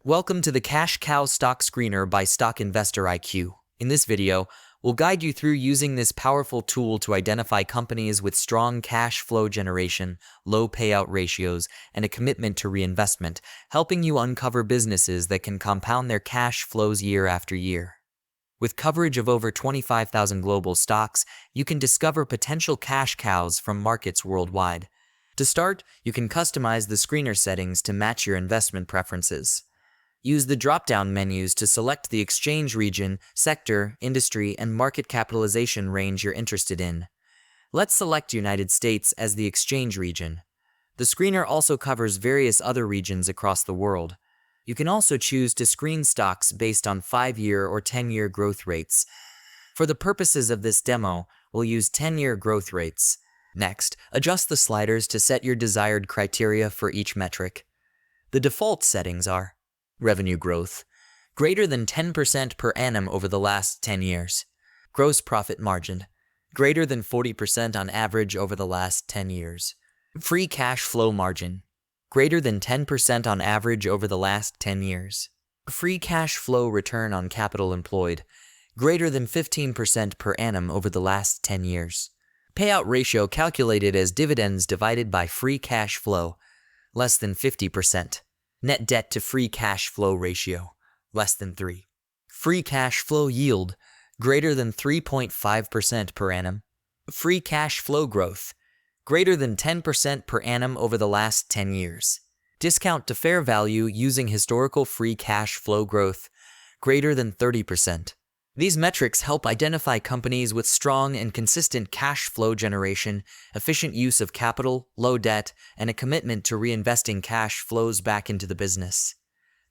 Welcome to the Cash Cow Stock Screener by Stock Investor IQ. In this video, we'll guide you through using this powerful tool to identify companies with strong cash flow generation, low payout ratios, and a commitment to reinvestment, helping you uncover businesses that can compound their cash flows year after year. With coverage of over 25,000 global stocks, you can discover potential cash cows from markets worldwide. To start, you can customize the screener settings to match your investment preferences. Use the drop-down menus to select the exchange region, sector, industry, and market capitalization range you're interested in. Let's select United States as the exchange region. The screener also covers various other regions across the world. You can also choose to screen stocks based on 5-year or 10-year growth rates. For the purposes of this demo, we'll use 10-year growth rates. Next, adjust the sliders to set your desired criteria for each metric. The default settings are revenue growth, greater than 10% per annum over the last 10 years. Gross profit margin, greater than 40% on average over the last 10 years. Free cash flow margin, greater than 10% on average over the last 10 years. Free cash flow return on capital employed, greater than 15% per annum over the last 10 years. Payout ratio calculated as dividends divided by free cash flow, less than 50%. Net debt to free cash flow ratio, less than 3. Free cash flow yield, greater than 3.5% per annum. Free cash flow growth, greater than 10% per annum over the last 10 years. Discount to fair value using historical free cash flow growth, greater than 30%. These metrics help identify companies with strong and consistent cash flow generation, efficient use of capital, low debt, and a commitment to reinvesting cash flows back into the business.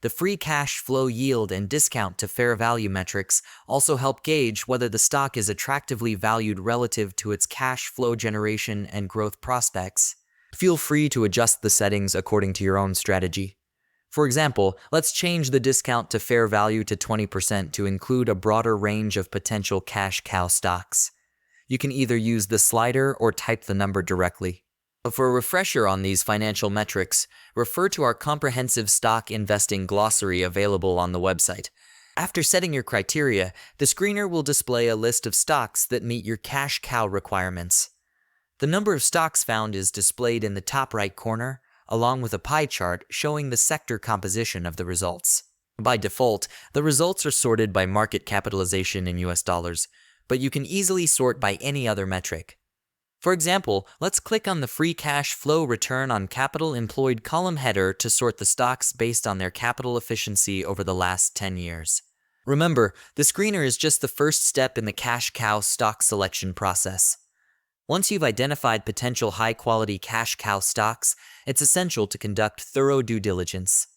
The free cash flow yield and discount to fair value metrics also help gauge whether the stock is attractively valued relative to its cash flow generation and growth prospects. Feel free to adjust the settings according to your own strategy. For example, let's change the discount to fair value to 20% to include a broader range of potential cash cow stocks. You can either use the slider or type the number directly. For a refresher on these financial metrics, refer to our comprehensive stock investing glossary available on the website. After setting your criteria, the screener will display a list of stocks that meet your cash cow requirements. The number of stocks found is displayed in the top right corner, along with a pie chart showing the sector composition of the results. By default, the results are sorted by market capitalization in US dollars, but you can easily sort by any other metric. For example, let's click on the free cash flow return on capital employed column header to sort the stocks based on their capital efficiency over the last 10 years. Remember, the screener is just the first step in the cash cow stock selection process. Once you've identified potential high-quality cash cow stocks, it's essential to conduct thorough due diligence.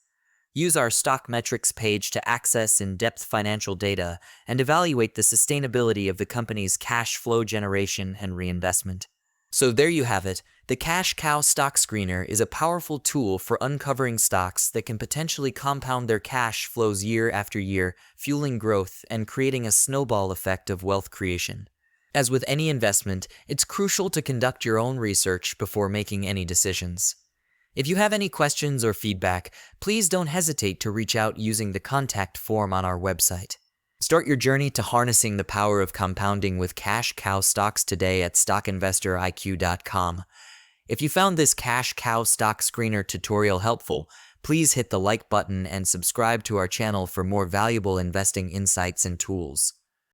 Use our stock metrics page to access in-depth financial data and evaluate the sustainability of the company's cash flow generation and reinvestment. So there you have it. The Cash Cow Stock Screener is a powerful tool for uncovering stocks that can potentially compound their cash flows year after year, fueling growth and creating a snowball effect of wealth creation. As with any investment, it's crucial to conduct your own research before making any decisions. If you have any questions or feedback, please don't hesitate to reach out using the contact form on our website. Start your journey to harnessing the power of compounding with cash cow stocks today at stockinvestoriq.com. If you found this cash cow stock screener tutorial helpful, please hit the like button and subscribe to our channel for more valuable investing insights and tools.